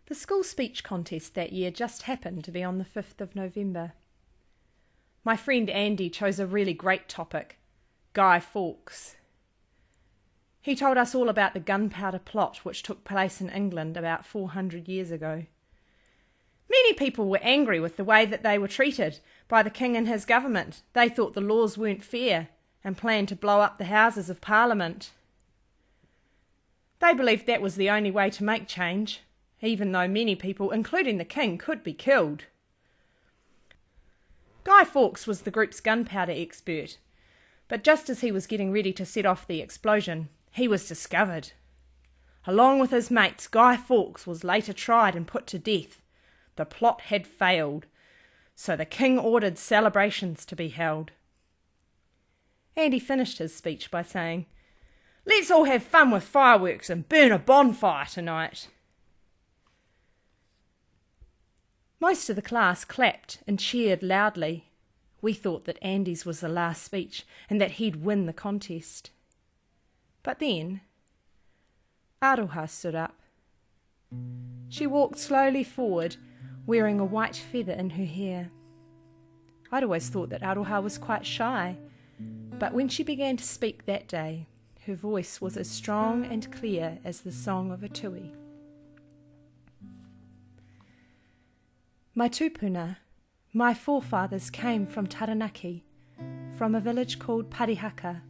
The school speech contest that year just happened to be on the 5th of November. My friend Andy chose a really great topic, Guy Fawkes. He told us all about the gunpowder plot which took place in England about 400 years ago. Many people were angry with the way that they were treated by the King and his government. They thought the laws weren't fair and planned to blow up the Houses of Parliament. They believed that was the only way to make change, even though many people, including the King, could be killed. Guy Fawkes was the group's gunpowder expert, but just as he was getting ready to set off the explosion, he was discovered. Along with his mates, Guy Fawkes was later tried and put to death. The plot had failed, so the King ordered celebrations to be held. Andy finished his speech by saying, "Let's all have fun with fireworks and burn a bonfire tonight." Most of the class clapped and cheered loudly. We thought that Andy's was the last speech and that he'd win the contest. But then, Aroha stood up. She walked slowly forward, wearing a white feather in her hair. I'd always thought that Aroha was quite shy, but when she began to speak that day, her voice was as strong and clear as the song of a tui. My tupuna, my forefathers came from Taranaki, from a village called Parihaka.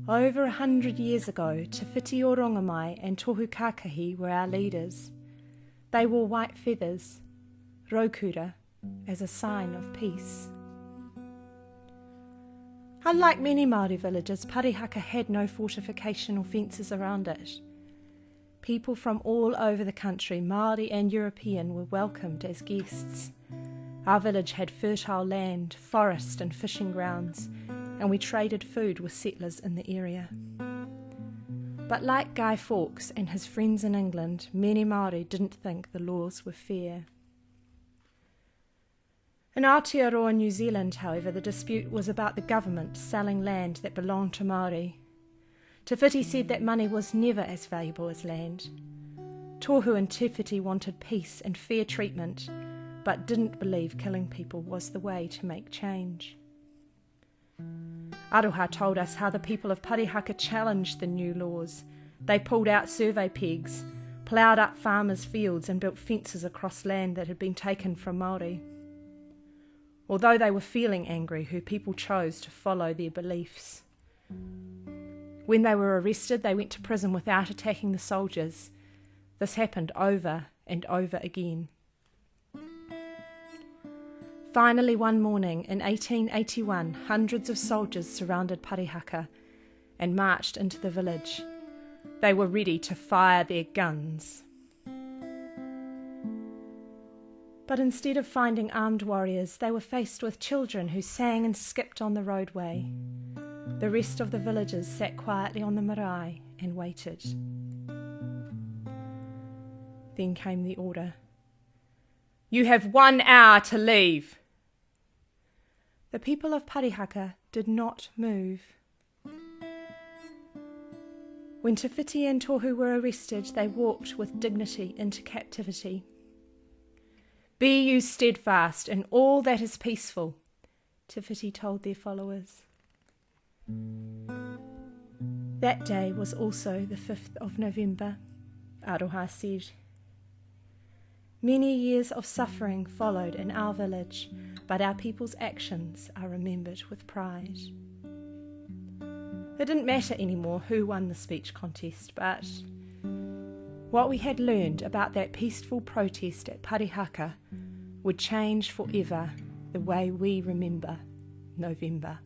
Over 100 years ago, Te Whiti o Rongamai and Tohu Kākahi were our leaders. They wore white feathers, raukura, as a sign of peace. Unlike many Māori villages, Parihaka had no fortification or fences around it. People from all over the country, Māori and European, were welcomed as guests. Our village had fertile land, forest and fishing grounds, and we traded food with settlers in the area. But like Guy Fawkes and his friends in England, many Māori didn't think the laws were fair. In Aotearoa, New Zealand, however, the dispute was about the government selling land that belonged to Māori. Te Whiti said that money was never as valuable as land. Tohu and Te Whiti wanted peace and fair treatment, but didn't believe killing people was the way to make change. Aroha told us how the people of Parihaka challenged the new laws. They pulled out survey pegs, ploughed up farmers' fields and built fences across land that had been taken from Māori. Although they were feeling angry, her people chose to follow their beliefs. When they were arrested, they went to prison without attacking the soldiers. This happened over and over again. Finally, one morning in 1881, hundreds of soldiers surrounded Parihaka and marched into the village. They were ready to fire their guns. But instead of finding armed warriors, they were faced with children who sang and skipped on the roadway. The rest of the villagers sat quietly on the marae and waited. Then came the order. "You have 1 hour to leave." The people of Parihaka did not move. When Te Whiti and Tohu were arrested, they walked with dignity into captivity. "Be you steadfast in all that is peaceful," Te Whiti told their followers. That day was also the 5th of November, Aroha said. Many years of suffering followed in our village, but our people's actions are remembered with pride. It didn't matter anymore who won the speech contest, but what we had learned about that peaceful protest at Parihaka would change forever the way we remember November.